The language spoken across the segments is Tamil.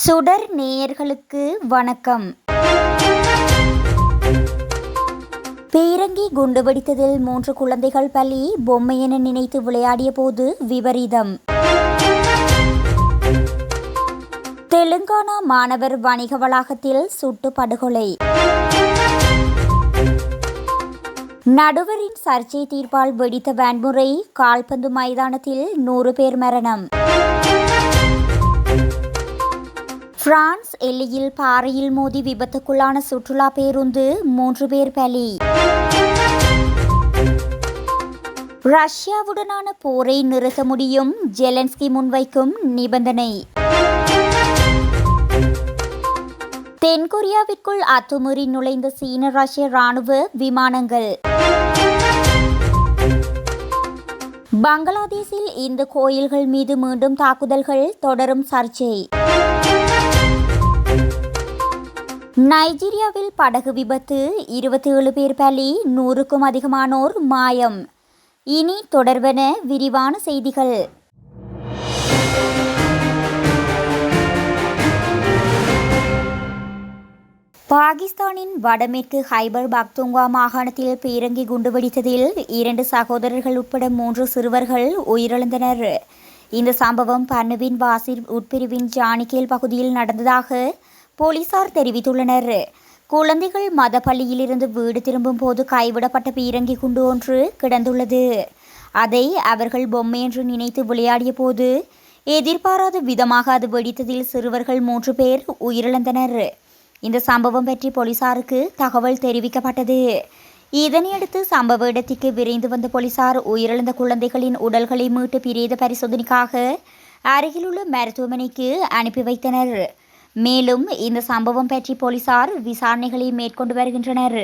சுடர் நேயர்களுக்கு வணக்கம். பீரங்கி குண்டுவெடித்ததில் 3 குழந்தைகள் பலி. பொம்மை என நினைத்து விளையாடிய போது விபரீதம். தெலுங்கானா மாணவர் வணிக வளாகத்தில் சுட்டு படுகொலை. நடுவரின் சர்ச்சை தீர்ப்பால் வெடித்த வன்முறை. கால்பந்து மைதானத்தில் 100 பேர் மரணம். பிரான்ஸ் எல்லையில் பாறையில் மோதி விபத்துக்குள்ளான சுற்றுலா பேருந்து. 3 பேர் பலி. ரஷ்யாவுடனான போரை நிறுத்த முடியும். ஜெலன்ஸ்கி முன்வைக்கும் நிபந்தனை. தென்கொரியாவிற்குள் அத்துமீறி நுழைந்த சீன ரஷ்ய ராணுவ விமானங்கள். பங்களாதேஷில் இந்து கோயில்கள் மீது மீண்டும் தாக்குதல்கள். தொடரும் சர்ச்சை. நைஜீரியாவில் படகு விபத்து. 27 பேர் பலி. 100க்கும் அதிகமானோர் மாயம். இனி தொடர்வன விரிவான செய்திகள். பாகிஸ்தானின் வடமேற்கு ஹைபர் பக்துங்கா மாகாணத்தில் பீரங்கி குண்டுவெடித்ததில் 2 சகோதரர்கள் உட்பட 3 சிறுவர்கள் உயிரிழந்தனர். இந்த சம்பவம் பன்னுவின் வாசிர் உட்பிரிவின் ஜானிகேல் பகுதியில் நடந்ததாக போலீசார் தெரிவித்துள்ளனர். குழந்தைகள் மத பள்ளியிலிருந்து வீடு திரும்பும் போது கைவிடப்பட்ட பீரங்கி குண்டு ஒன்று கிடந்துள்ளது. அதை அவர்கள் பொம்மை என்று நினைத்து விளையாடிய போது எதிர்பாராத விதமாக அது வெடித்ததில் சிறுவர்கள் 3 பேர் உயிரிழந்தனர். இந்த சம்பவம் பற்றி போலீசாருக்கு தகவல் தெரிவிக்கப்பட்டது. இதனையடுத்து சம்பவ இடத்திற்கு விரைந்து வந்த போலீசார் உயிரிழந்த குழந்தைகளின் உடல்களை மீட்டு பிரேத பரிசோதனைக்காக அருகிலுள்ள மருத்துவமனைக்கு அனுப்பி வைத்தனர். மேலும் இந்த சம்பவம் பற்றி போலீசார் விசாரணைகளை மேற்கொண்டு வருகின்றனர்.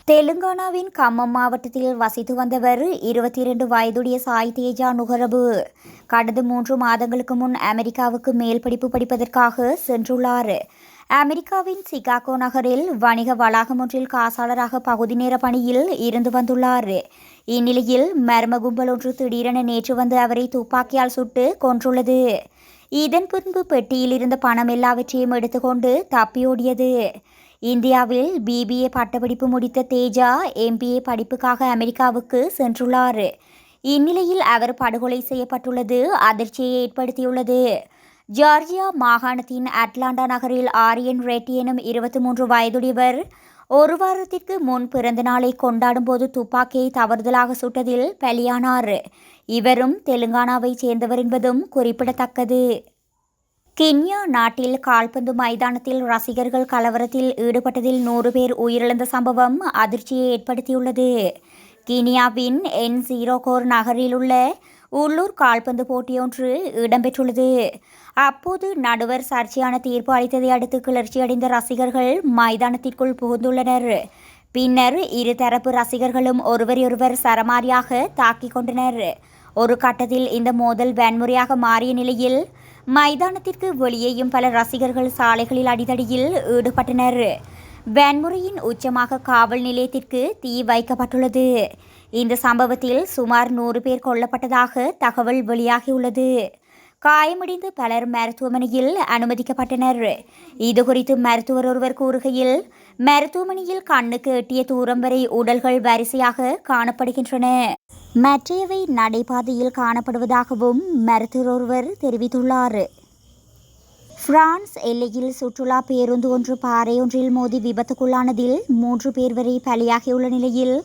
தெலுங்கானாவின் கம்மம் மாவட்டத்தில் வசித்து வந்தவர் 22 வயதுடைய சாய் தேஜா நுகரபு கடந்த 3 மாதங்களுக்கு முன் அமெரிக்காவுக்கு மேல் படிப்பு படிப்பதற்காக சென்றுள்ளார். அமெரிக்காவின் சிகாகோ நகரில் வணிக வளாகம் ஒன்றில் காசாளராக பகுதி நேர பணியில் இருந்து வந்துள்ளார். இந்நிலையில் மர்ம கும்பல் ஒன்று திடீரென நேற்று வந்து அவரை துப்பாக்கியால் சுட்டு கொன்றுள்ளது. இதன் பின்பு பெட்டியில் இருந்த பணம் எல்லாவற்றையும் எடுத்துக்கொண்டு தப்பியோடியது. இந்தியாவில் BBA பட்டப்படிப்பு முடித்த தேஜா MBA படிப்புக்காக அமெரிக்காவுக்கு சென்றுள்ளார். இந்நிலையில் அவர் படுகொலை செய்யப்பட்டுள்ளது அதிர்ச்சியை ஏற்படுத்தியுள்ளது. ஜார்ஜியா மாகாணத்தின் அட்லாண்டா நகரில் ஆரியன் ரெட்டி எனும் 23 வயதுடையவர் ஒரு வாரத்திற்கு முன் பிறந்த நாளை கொண்டாடும் போது துப்பாக்கியை தவறுதலாக சுட்டதில் பலியானார். இவரும் தெலுங்கானாவைச் சேர்ந்தவர் என்பதும் குறிப்பிடத்தக்கது. கென்யா நாட்டில் கால்பந்து மைதானத்தில் ரசிகர்கள் கலவரத்தில் ஈடுபட்டதில் 100 பேர் உயிரிழந்த சம்பவம் அதிர்ச்சியை ஏற்படுத்தியுள்ளது. கென்யாவின் N04 நகரில் உள்ள உள்ளூர் கால்பந்து போட்டியொன்று இடம்பெற்றுள்ளது. அப்போது நடுவர் சர்ச்சையான தீர்ப்பு அளித்ததை அடுத்து கிளர்ச்சியடைந்த ரசிகர்கள் மைதானத்திற்குள் புகுந்துள்ளனர். பின்னர் இருதரப்பு ரசிகர்களும் ஒருவரையொருவர் சரமாரியாக தாக்கிக் கொண்டனர். ஒரு கட்டத்தில் இந்த மோதல் வன்முறையாக மாறிய நிலையில் மைதானத்திற்கு வெளியேயும் பல ரசிகர்கள் சாலைகளில் அடிதடியில் ஈடுபட்டனர். வன்முறையின் உச்சமாக காவல் நிலையத்திற்கு தீ வைக்கப்பட்டுள்ளது. இந்த சம்பவத்தில் சுமார் 100 பேர் கொல்லப்பட்டதாக தகவல் வெளியாகியுள்ளது. காயமடைந்து பலர் மருத்துவமனையில் அனுமதிக்கப்பட்டனர். இதுகுறித்து மருத்துவர் ஒருவர் கூறுகையில், மருத்துவமனையில் கண்ணுக்கு எட்டிய தூரம் வரை உடல்கள் வரிசையாக காணப்படுகின்றன. மற்றையவை நடைபாதையில் காணப்படுவதாகவும் மருத்துவர் ஒருவர் தெரிவித்துள்ளார். பிரான்ஸ் எல்லையில் சுற்றுலா பேருந்து ஒன்று பாறையொன்றில் மோதி விபத்துக்குள்ளானதில் 3 பேர் வரை பலியாகியுள்ள நிலையில்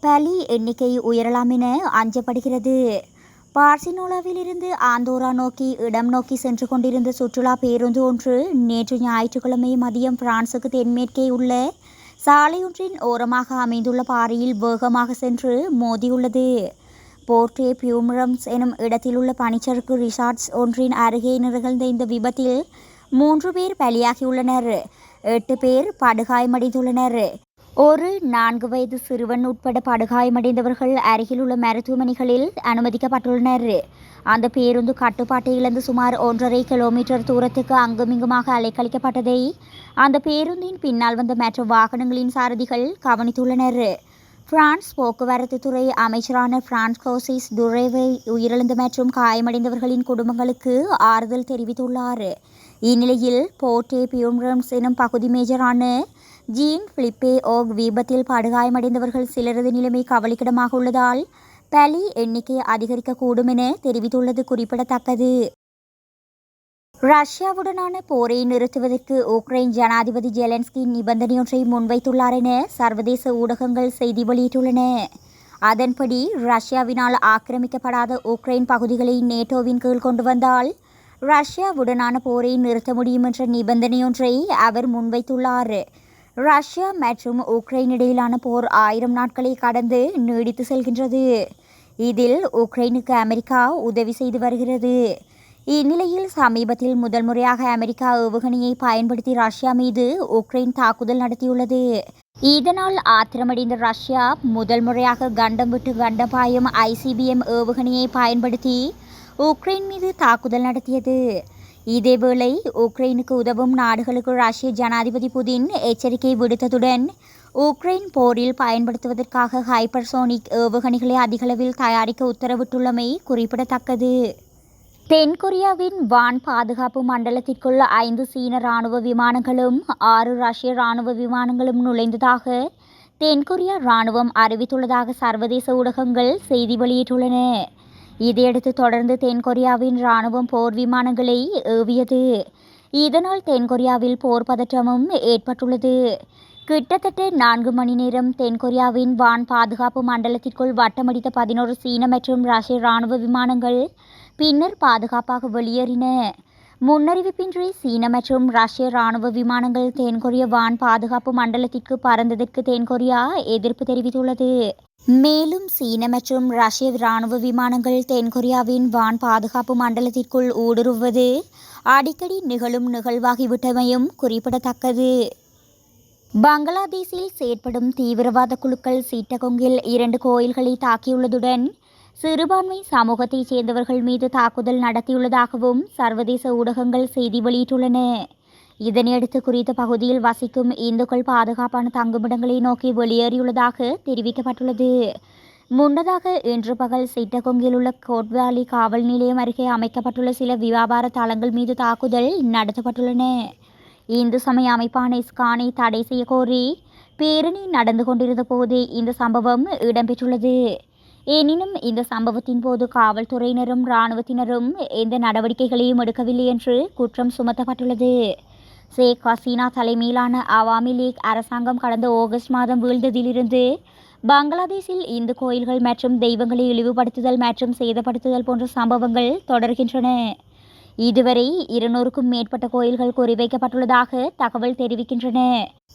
பலி எண்ணிக்கை உயரலாம் என அஞ்சப்படுகிறது. பார்சிலோனாவிலிருந்து ஆந்தோரா நோக்கி இடம் நோக்கி சென்று கொண்டிருந்த சுற்றுலா பேருந்து ஒன்று நேற்று ஞாயிற்றுக்கிழமை மதியம் பிரான்சுக்கு தென்மேற்கே உள்ள சாலையொன்றின் ஓரமாக அமைந்துள்ள பாறையில் வேகமாக சென்று மோதியுள்ளது. போர்ட்டே பியூமரம்ஸ் எனும் இடத்தில் உள்ள பனிச்சறுக்கு ரிசார்ட்ஸ் ஒன்றின் அருகே நிகழ்ந்த இந்த விபத்தில் 3 பேர் பலியாகியுள்ளனர். 8 பேர் படுகாயமடைந்துள்ளனர். ஒரு 4 வயது சிறுவன் உட்பட படுகாயமடைந்தவர்கள் அருகிலுள்ள மருத்துவமனைகளில் அனுமதிக்கப்பட்டுள்ளனர். அந்த பேருந்து கட்டுப்பாட்டை இழந்து சுமார் 1.5 கிலோமீட்டர் தூரத்துக்கு அங்குமிங்குமாக அலைக்கழிக்கப்பட்டதை அந்த பேருந்தின் பின்னால் வந்த மற்ற வாகனங்களின் சாரதிகள் கவனித்துள்ளனர். பிரான்ஸ் போக்குவரத்து துறை அமைச்சரான பிரான்ஸ்கோசிஸ் டுரேவை உயிரிழந்த மற்றும் காயமடைந்தவர்களின் குடும்பங்களுக்கு ஆறுதல் தெரிவித்துள்ளார். இந்நிலையில் போர்ட்டே பியூம்ரம்ஸ் எனும் பகுதி மேஜரான ஜீன் பிலிப்பே ஓக் விபத்தில் படுகாயமடைந்தவர்கள் சிலரது நிலைமை கவலைக்கிடமாக உள்ளதால் பலி எண்ணிக்கை அதிகரிக்கக்கூடும் என தெரிவித்துள்ளது குறிப்பிடத்தக்கது. ரஷ்யாவுடனான போரை நிறுத்துவதற்கு உக்ரைன் ஜனாதிபதி ஜெலன்ஸ்கி நிபந்தனையொன்றை முன்வைத்துள்ளார் என சர்வதேச ஊடகங்கள் செய்தி வெளியிட்டுள்ளன. அதன்படி ரஷ்யாவினால் ஆக்கிரமிக்கப்படாத உக்ரைன் பகுதிகளை நேட்டோவின் கீழ் கொண்டு வந்தால் ரஷ்யாவுடனான போரை நிறுத்த முடியும் என்ற நிபந்தனையொன்றை அவர் முன்வைத்துள்ளார். ரஷ்யா மற்றும் உக்ரைன் இடையிலான போர் 1000 நாட்களை கடந்து நீடித்து செல்கின்றது. இதில் உக்ரைனுக்கு அமெரிக்கா உதவி செய்து வருகிறது. இந்நிலையில் சமீபத்தில் முதல் முறையாக அமெரிக்கா ஏவுகணையை பயன்படுத்தி ரஷ்யா மீது உக்ரைன் தாக்குதல் நடத்தியுள்ளது. இதனால் ஆத்திரமடைந்த ரஷ்யா முதல் முறையாக கண்டம் விட்டு கண்டம் பாயும் ICBM ஏவுகணையை பயன்படுத்தி உக்ரைன் மீது தாக்குதல் நடத்தியது. இதேவேளை உக்ரைனுக்கு உதவும் நாடுகளுக்கு ரஷ்ய ஜனாதிபதி புதின் எச்சரிக்கை விடுத்ததுடன் உக்ரைன் போரில் பயன்படுத்துவதற்காக ஹைப்பர்சோனிக் ஏவுகணைகளை அதிகளவில் தயாரிக்க உத்தரவிட்டுள்ளமை குறிப்பிடத்தக்கது. தென்கொரியாவின் வான் பாதுகாப்பு மண்டலத்திற்குள் 5 சீன இராணுவ விமானங்களும் 6 ரஷ்ய இராணுவ விமானங்களும் நுழைந்ததாக தென்கொரியா இராணுவம் அறிவித்துள்ளதாக சர்வதேச ஊடகங்கள் செய்தி வெளியிட்டுள்ளன. இதையடுத்து தொடர்ந்து தென்கொரியாவின் இராணுவம் போர் விமானங்களை ஏவியது. இதனால் தென்கொரியாவில் போர் பதற்றமும் ஏற்பட்டுள்ளது. கிட்டத்தட்ட 4 மணி நேரம் தென்கொரியாவின் வான் பாதுகாப்பு மண்டலத்திற்குள் வட்டமடித்த 11 சீன மற்றும் ரஷ்ய இராணுவ விமானங்கள் பின்னர் பாதுகாப்பாக வெளியேறின. முன்னறிவிப்பின்றி சீன மற்றும் ரஷ்ய இராணுவ விமானங்கள் தென்கொரிய வான் பாதுகாப்பு மண்டலத்திற்கு பறந்ததற்கு தென்கொரியா எதிர்ப்பு தெரிவித்துள்ளது. மேலும் சீன மற்றும் ரஷ்ய இராணுவ விமானங்கள் தென்கொரியாவின் வான் பாதுகாப்பு மண்டலத்திற்குள் ஊடுருவது அடிக்கடி நிகழும் நிகழ்வாகிவிட்டமையும் குறிப்பிடத்தக்கது. பங்களாதேஷில் செயற்படும் தீவிரவாத குழுக்கள் சிட்டகோங்கில் 2 கோயில்களை தாக்கியுள்ளதுடன் சிறுபான்மை சமூகத்தைச் சேர்ந்தவர்கள் மீது தாக்குதல் நடத்தியுள்ளதாகவும் சர்வதேச ஊடகங்கள் செய்தி வெளியிட்டுள்ளன. இதனையடுத்து குறித்த பகுதியில் வசிக்கும் இந்துக்கள் பாதுகாப்பான தங்குமிடங்களை நோக்கி வெளியேறியுள்ளதாக தெரிவிக்கப்பட்டுள்ளது. முன்னதாக இன்று பகல் சிட்டகோங்கில் உள்ள கோட்வாலி காவல் நிலையம் அருகே அமைக்கப்பட்டுள்ள சில வியாபார தளங்கள் மீது தாக்குதல் நடத்தப்பட்டுள்ளன. இந்து சமய அமைப்பான இஸ்கானை தடை செய்ய கோரி பேரணி நடந்து கொண்டிருந்த போதே இந்த சம்பவம் இடம்பெற்றுள்ளது. எனினும் இந்த சம்பவத்தின் போது காவல்துறையினரும் இராணுவத்தினரும் எந்த நடவடிக்கைகளையும் எடுக்கவில்லை என்று குற்றம் சுமத்தப்பட்டுள்ளது. ஷேக் ஹசீனா தலைமையிலான அவாமி லீக் அரசாங்கம் கடந்த ஆகஸ்ட் மாதம் வீழ்ந்ததிலிருந்து பங்களாதேஷில் இந்து கோயில்கள் மற்றும் தெய்வங்களை இழிவுபடுத்துதல் மற்றும் சேதப்படுத்துதல் போன்ற சம்பவங்கள் தொடர்கின்றன. இதுவரை 200க்கும் மேற்பட்ட கோயில்கள் குறிவைக்கப்பட்டுள்ளதாக தகவல் தெரிவிக்கின்றன.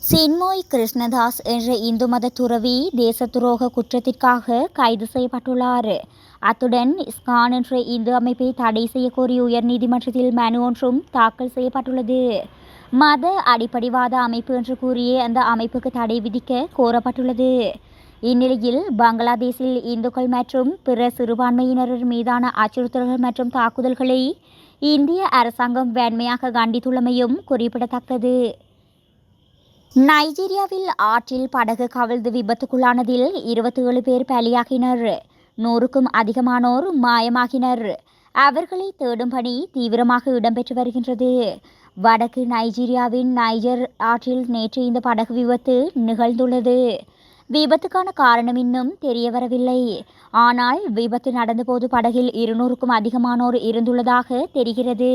சின்மோய் கிருஷ்ணதாஸ் என்ற இந்து மத துறவி தேச துரோக குற்றத்திற்காக கைது செய்யப்பட்டுள்ளார். அத்துடன் இஸ்கான் என்ற இந்து அமைப்பை தடை செய்ய கோரி உயர்நீதிமன்றத்தில் மனு ஒன்றும் தாக்கல் செய்யப்பட்டுள்ளது. மத அடிப்படைவாத அமைப்பு என்று கூறிய அந்த அமைப்புக்கு தடை விதிக்க கோரப்பட்டுள்ளது. இந்நிலையில் பங்களாதேஷில் இந்துக்கள் மற்றும் பிற சிறுபான்மையினர் மீதான அச்சுறுத்தல்கள் மற்றும் தாக்குதல்களை இந்திய அரசாங்கம் வன்மையாக கண்டித்துள்ளமையும் குறிப்பிடத்தக்கது. நைஜீரியாவில் ஆற்றில் படகு கவிழ்ந்து விபத்துக்குள்ளானதில் 27 பேர் பலியாகினர். 100க்கும் அதிகமானோர் மாயமாகினர். அவர்களை தேடும் பணி தீவிரமாக இடம்பெற்று வருகின்றது. வடக்கு நைஜீரியாவின் நைஜர் ஆற்றில் நேற்று இந்த படகு விபத்து நிகழ்ந்துள்ளது. விபத்துக்கான காரணம் இன்னும் தெரியவரவில்லை. ஆனால் விபத்து நடந்தபோது படகில் 200க்கும் அதிகமானோர் இருந்துள்ளதாக தெரிகிறது.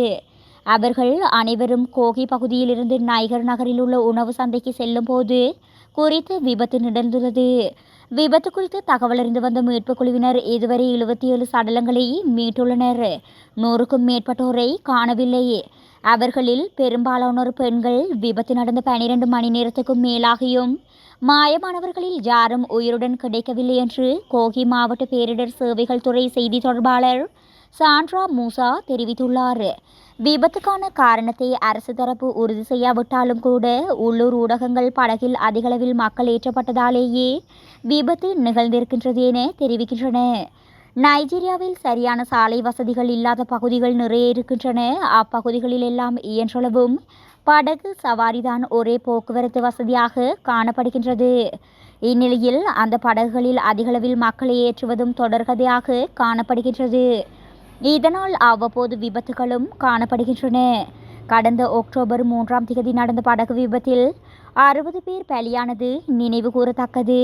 அவர்கள் அனைவரும் கோகி பகுதியிலிருந்து நைகர் நகரில் உள்ள உணவு சந்தைக்கு செல்லும் போது குறித்து விபத்து நடந்துள்ளது. விபத்து குறித்து தகவல் அறிந்து வந்த மீட்புக் குழுவினர் இதுவரை 77 சடலங்களை மீட்டுள்ளனர். 100க்கும் மேற்பட்டோரை காணவில்லை. அவர்களில் பெரும்பாலானோர் பெண்கள். விபத்து நடந்த 12 மணி நேரத்துக்கும் மேலாகியும் மாயமானவர்களில் யாரும் உயிருடன் கிடைக்கவில்லை என்று கோகி மாவட்ட பேரிடர் சேவைகள் துறை செய்தி தொடர்பாளர் சாண்ட்ரா மூசா தெரிவித்துள்ளார். விபத்துக்கான காரணத்தை அரசு தரப்பு உறுதி செய்யாவிட்டாலும் கூட உள்ளூர் ஊடகங்கள் படகில் அதிகளவில் மக்கள் ஏற்றப்பட்டதாலேயே விபத்து நிகழ்ந்திருக்கின்றது என தெரிவிக்கின்றன. நைஜீரியாவில் சரியான சாலை வசதிகள் இல்லாத பகுதிகள் நிறைய இருக்கின்றன. அப்பகுதிகளில் எல்லாம் இயன்றளவும் படகு சவாரிதான் ஒரே போக்குவரத்து வசதியாக காணப்படுகின்றது. இந்நிலையில் அந்த படகுகளில் அதிகளவில் மக்களை ஏற்றுவதும் தொடர்கதையாக காணப்படுகின்றது. இதனால் அவ்வப்போது விபத்துகளும் காணப்படுகின்றன. கடந்த அக்டோபர் 3ஆம் தேதி நடந்த படகு விபத்தில் 60 பேர் பலியானது நினைவு கூறத்தக்கது.